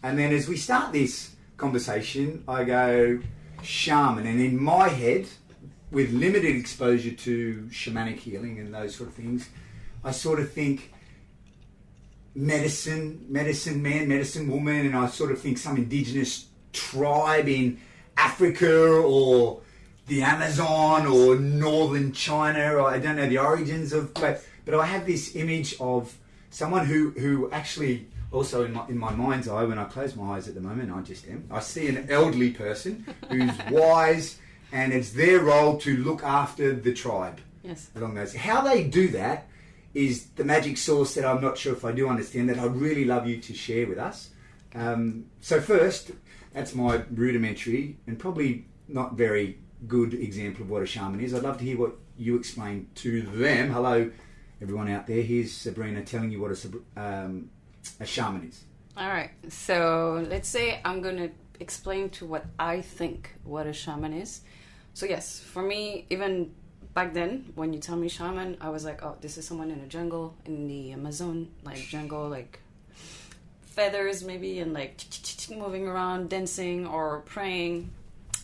And then as we start this conversation, I go shaman, and in my head, with limited exposure to shamanic healing and those sort of things, I sort of think medicine man, medicine woman, and I sort of think some indigenous tribe in Africa or the Amazon or northern China, or I don't know the origins of, but I have this image of someone who actually also in my mind's eye, when I close my eyes at the moment, I see an elderly person who's wise, and it's their role to look after the tribe. Yes. Along those. How they do that is the magic sauce that I'm not sure if I do understand, that I'd really love you to share with us. So first, that's my rudimentary and probably not very good example of what a shaman is. I'd love to hear what you explain to them. Hello, everyone out there. Here's Sabrina telling you what a shaman is. All right. So let's say I'm going to explain to what I think what a shaman is. So yes, for me, even back then, when you tell me shaman, I was like, oh, this is someone in a jungle, in the Amazon, like jungle, like feathers maybe, and like moving around, dancing or praying,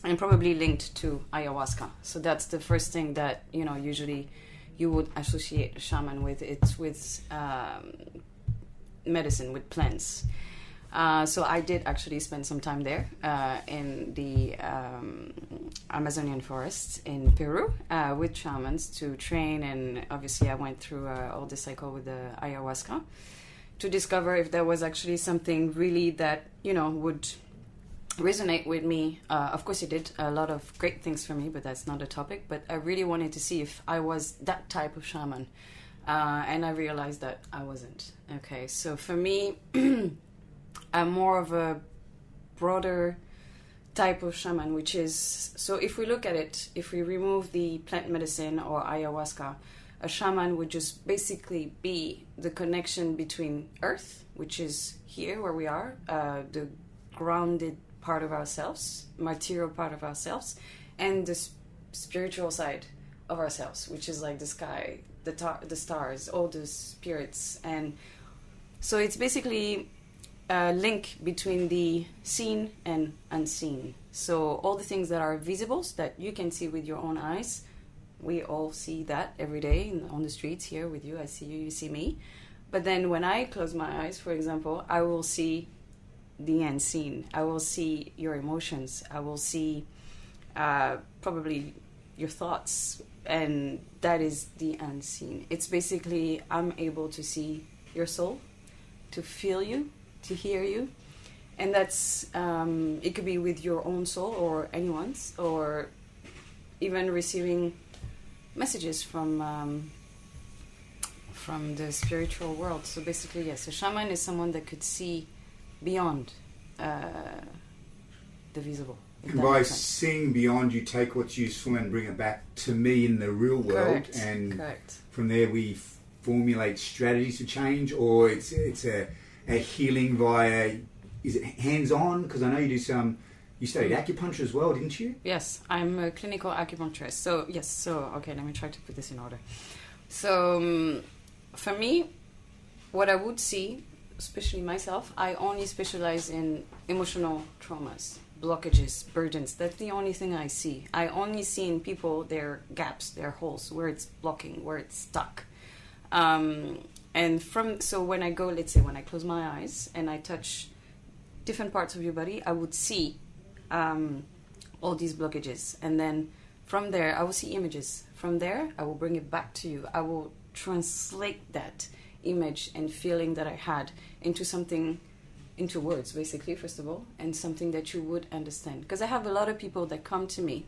and probably linked to ayahuasca. So that's the first thing that, usually you would associate a shaman with. It's with medicine, with plants. So I did actually spend some time there in the Amazonian forest in Peru with shamans to train, and obviously I went through all the cycle with the ayahuasca to discover if there was actually something really that would resonate with me. Of course it did a lot of great things for me, but that's not a topic. But I really wanted to see if I was that type of shaman, and I realized that I wasn't. Okay, so for me I'm more of a broader type of shaman, which is, so if we look at it, if we remove the plant medicine or ayahuasca, a shaman would just basically be the connection between earth, which is here where we are, the grounded part of ourselves, material part of ourselves, and the spiritual side of ourselves, which is like the sky, the stars, all the spirits. And so it's basically a link between the seen and unseen. So all the things that are visible, that you can see with your own eyes, we all see that every day on the streets here with you. I see you, you see me. But then when I close my eyes, for example, I will see the unseen. I will see your emotions. I will see probably your thoughts, and that is the unseen. It's basically, I'm able to see your soul, to feel you, to hear you, and that's it could be with your own soul or anyone's, or even receiving messages from the spiritual world. So basically, yes, a shaman is someone that could see beyond the visible. And by seeing beyond, you take what's useful and bring it back to me in the real world. Correct. And Correct. From there we formulate strategies to change, or it's a healing via, is it hands-on? Because I know you do you studied acupuncture as well, didn't you? Yes, I'm a clinical acupuncturist. So, yes, okay, let me try to put this in order. So, for me, what I would see, especially myself, I only specialize in emotional traumas, blockages, burdens. That's the only thing I see. I only see in people their gaps, their holes, where it's blocking, where it's stuck. So when I go, let's say when I close my eyes and I touch different parts of your body, I would see all these blockages. And then from there, I will see images. From there, I will bring it back to you. I will translate that image and feeling that I had into something, into words, basically, first of all, and something that you would understand. Because I have a lot of people that come to me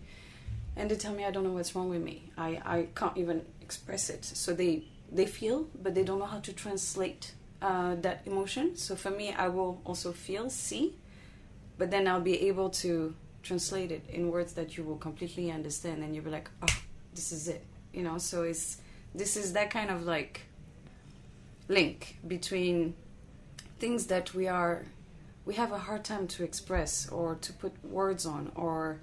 and they tell me, I don't know what's wrong with me. I can't even express it. So they feel, but they don't know how to translate that emotion. So for me, I will also feel, see, but then I'll be able to translate it in words that you will completely understand, and you'll be like, oh, this is it. So this is that kind of like link between things that we have a hard time to express or to put words on, or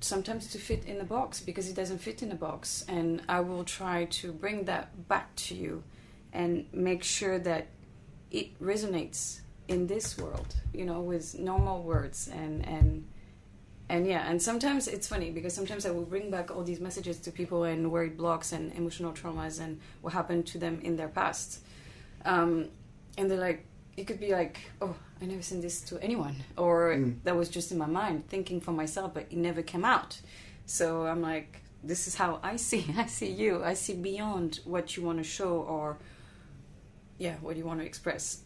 sometimes to fit in a box, because it doesn't fit in a box. And I will try to bring that back to you and make sure that it resonates in this world, you know, with normal words and yeah, and sometimes it's funny because sometimes I will bring back all these messages to people and worried blocks and emotional traumas and what happened to them in their past. And they're like, it could be like, oh, I never sent this to anyone, or that was just in my mind thinking for myself, but it never came out. So I'm like, this is how I see you. I see beyond what you want to show or, yeah, what you want to express.